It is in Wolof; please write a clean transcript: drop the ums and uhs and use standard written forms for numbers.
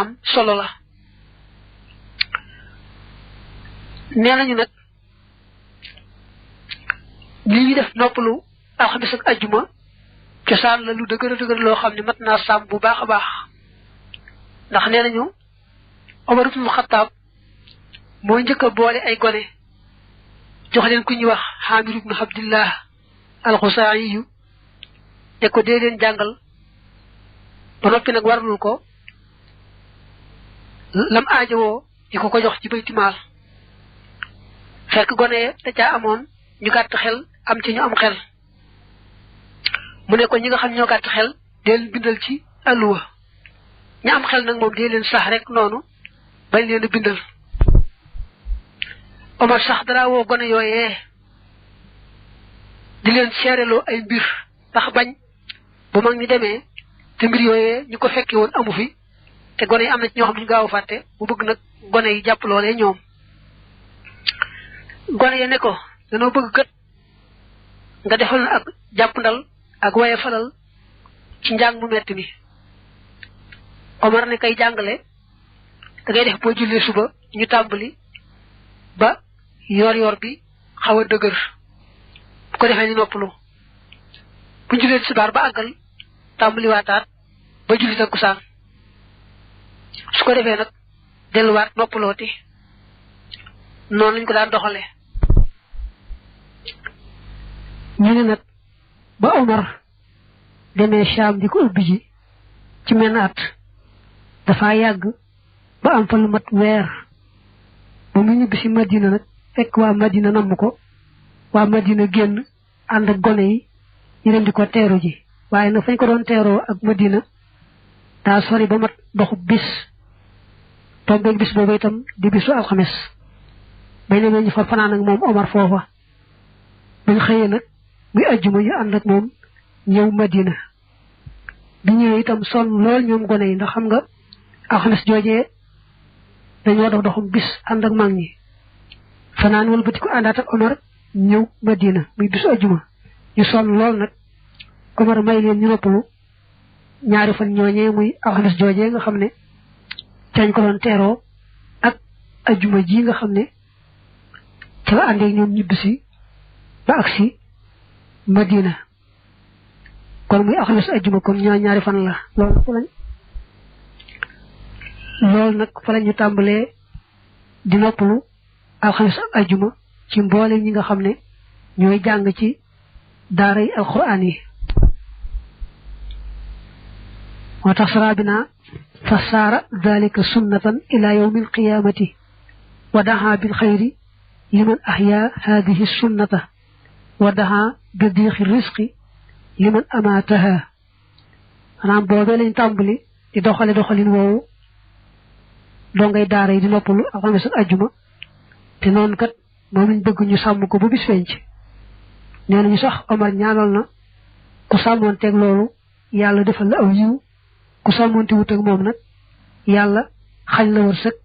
am solo la nenañu nak li ñi def noppalu alxamis ak aljuma ci sal la lu dëgër lo xamni mat na sam bu baaxa baax ndax nenañu Omar ibn Khattab mo ñëk boole ay gone jox leen ku ñi wax Hamid ibn Abdullah al-Khusai te ko de leen jangal ba nopi nak warul ko lam aajo diko ko jox ci baytimal fekk gone ta ca amone ñu gatt xel am ci ñu am xel mu ne ko ñi nga xam ñoo gatt xel del bindal ci alwa ñi am xel nak mom de leen sax rek nonu bañ leen bindal Omar sax dara wo gone yoyé di leen xérelo ay mbir tax bañ bu mag ñi démé te mbir yoyé ñu ko fekké won amu fi te gone yi am na ci ñoo xam ñu gaaw fàtte bu bëgg nag gone yi jàpp loolee ñoom gone yi ne ko danoo bëgg kat nga defal na ak jàpp ndal ak waye falal ci njàng mu metti mi Omar ne kay jàngale da ngay def boo jullee suba ñu tàmbali ba yor bi xaw a dëgër bu ko defee ñu noppalu bu jullee subaar ba àggal tàmbali waataat ba julli takkusaan su ko defee nag delluwaat noppalooti noonu lañ ko daan doxale ñu ne nag ba Omar demee Sham di ko ubbi ji ci menn at dafa yàgg ba am fa lu mat weer ba mu ñibbi si Madina nag fekk waa Madina namm ko waa Madina génn ànd ak gone yi ñu dem di ko teeru ji waaye nag fañ ko doon teeroo ak Madina daa sori ba mat doxu bis tombe bis bobu itam di bisu alxames bay ne ñu fa fanaan ak mom Omar fofa bañ xeyé nak muy aljuma ñu and ak mom ñew Madina bi ñew itam son lool ñoom gone yi ndax xam nga alxames jojé dañu dox doxum bis and ak mag ñi fanaan wal bëti ko andat ak Omar ñew Madina muy bisu aljuma ñu son lool nak Omar may leen ñu noppalu ñaari fan ñoñe muy alxames jojé nga xamné tañ ko don téro ak aljuma ji nga xamné ci la andé ñoom ñibisi ba aksi Madina kon muy akhlas aljuma kon ñaari fan la lool nak fa lañu tambalé di noppalu akhlas aljuma ci mbolé ñi nga xamné ñoy jang ci daara yi alquran yi motax sarabina فصار ذلك سنة إلى يوم القيامة ودعا بالخير لمن أحيا هذه السنة ودعا بضيق الرزق لمن أماتها أنا بوبي لين تامبلي دي دوخالين وو دونغاي داري دي نوبلو أخامس الأجمع te non kat momin bëgg ñu sam ko bu bis fenc neena ñu sax Omar ñaanal na ku samonté ak lolu yalla defal la aw yiw ku samonté wut ak mom nak yalla xañ la wërseuk